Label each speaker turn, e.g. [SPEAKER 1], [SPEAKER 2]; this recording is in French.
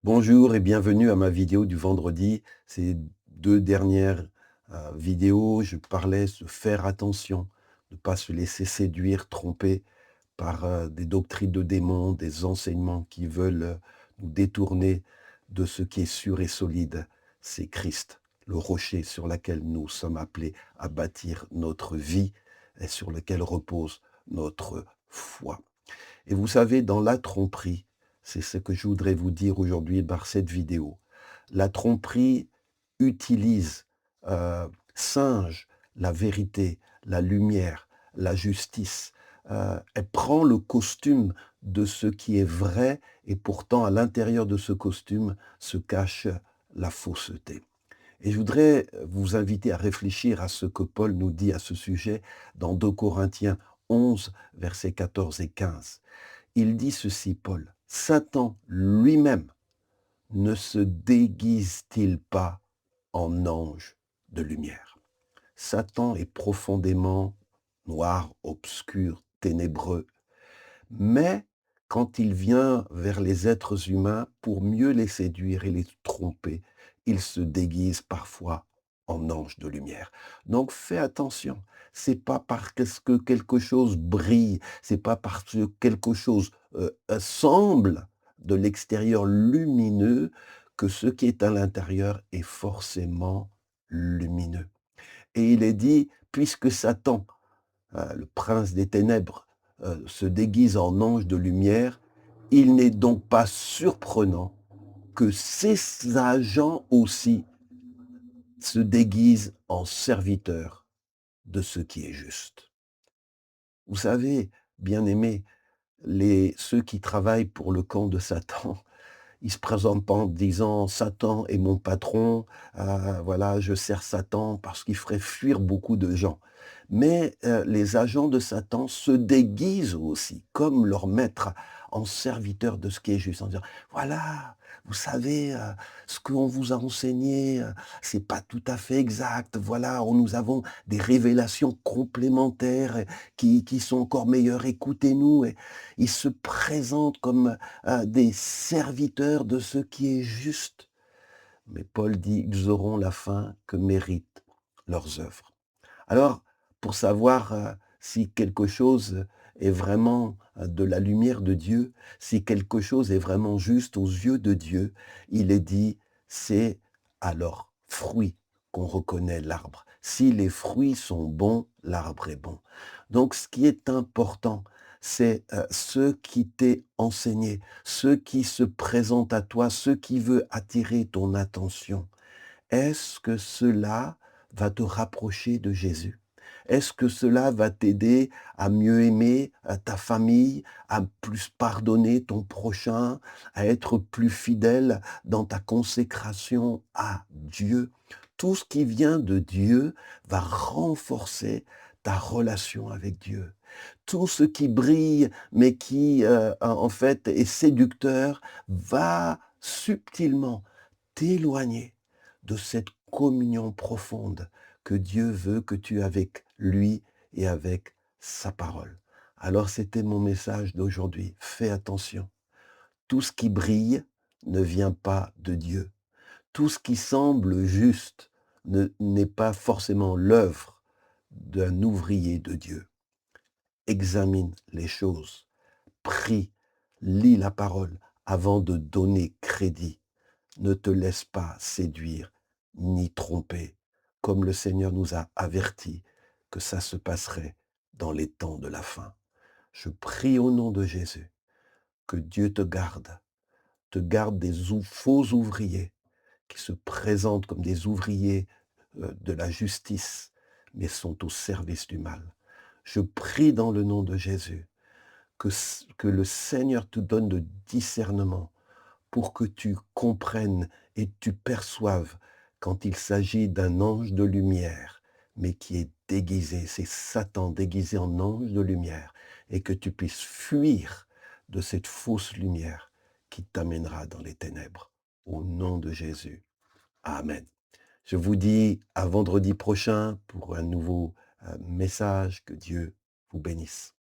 [SPEAKER 1] Bonjour et bienvenue à ma vidéo du vendredi. Ces 2 dernières, vidéos, je parlais de faire attention, de ne pas se laisser séduire, tromper par, des doctrines de démons, des enseignements qui veulent, nous détourner de ce qui est sûr et solide. C'est Christ, le rocher sur lequel nous sommes appelés à bâtir notre vie et sur lequel repose notre foi. Et vous savez, dans la tromperie, c'est ce que je voudrais vous dire aujourd'hui par cette vidéo. La tromperie utilise, singe la vérité, la lumière, la justice. Elle prend le costume de ce qui est vrai et pourtant à l'intérieur de ce costume se cache la fausseté. Et je voudrais vous inviter à réfléchir à ce que Paul nous dit à ce sujet dans 2 Corinthiens 11, versets 14 et 15. Il dit ceci, Paul: «Satan lui-même ne se déguise-t-il pas en ange de lumière?» Satan est profondément noir, obscur, ténébreux, mais quand il vient vers les êtres humains pour mieux les séduire et les tromper, il se déguise parfois en ange de lumière. Donc fais attention, c'est pas parce que quelque chose brille, c'est pas parce que quelque chose, semble de l'extérieur lumineux que ce qui est à l'intérieur est forcément lumineux. Et il est dit: «Puisque Satan, le prince des ténèbres, se déguise en ange de lumière, il n'est donc pas surprenant que ses agents aussi se déguisent en serviteurs de ce qui est juste.» Vous savez, bien-aimés, ceux qui travaillent pour le camp de Satan, ils se présentent pas en disant: «Satan est mon patron, voilà, je sers Satan», parce qu'il ferait fuir beaucoup de gens. Mais, les agents de Satan se déguisent aussi, comme leur maître, en serviteurs de ce qui est juste, en disant: «Voilà, vous savez, ce qu'on vous a enseigné, c'est pas tout à fait exact. Voilà, nous avons des révélations complémentaires qui sont encore meilleures. Écoutez-nous», et ils se présentent comme des serviteurs de ce qui est juste. Mais Paul dit: «Ils auront la fin que méritent leurs œuvres.» Alors, pour savoir, si quelque chose est vraiment, de la lumière de Dieu, si quelque chose est vraiment juste aux yeux de Dieu, il est dit: «C'est à leurs fruits qu'on reconnaît l'arbre. Si les fruits sont bons, l'arbre est bon.» Donc ce qui est important, c'est, ce qui t'est enseigné, ce qui se présente à toi, ce qui veut attirer ton attention. Est-ce que cela va te rapprocher de Jésus? Est-ce que cela va t'aider à mieux aimer, ta famille, à plus pardonner ton prochain, à être plus fidèle dans ta consécration à Dieu? Tout ce qui vient de Dieu va renforcer ta relation avec Dieu. Tout ce qui brille, mais qui, en fait est séducteur, va subtilement t'éloigner de cette communion profonde que Dieu veut que tu aies avec lui et avec sa parole. Alors c'était mon message d'aujourd'hui. Fais attention. Tout ce qui brille ne vient pas de Dieu. Tout ce qui semble juste n'est pas forcément l'œuvre d'un ouvrier de Dieu. Examine les choses, prie, lis la parole avant de donner crédit. Ne te laisse pas séduire ni tromper, comme le Seigneur nous a avertis que ça se passerait dans les temps de la fin. Je prie au nom de Jésus que Dieu te garde des faux ouvriers qui se présentent comme des ouvriers de la justice, mais sont au service du mal. Je prie dans le nom de Jésus que le Seigneur te donne le discernement pour que tu comprennes et tu perçoives quand il s'agit d'un ange de lumière, mais qui est déguisé, c'est Satan déguisé en ange de lumière, et que tu puisses fuir de cette fausse lumière qui t'amènera dans les ténèbres. Au nom de Jésus. Amen. Je vous dis à vendredi prochain pour un nouveau message. Que Dieu vous bénisse.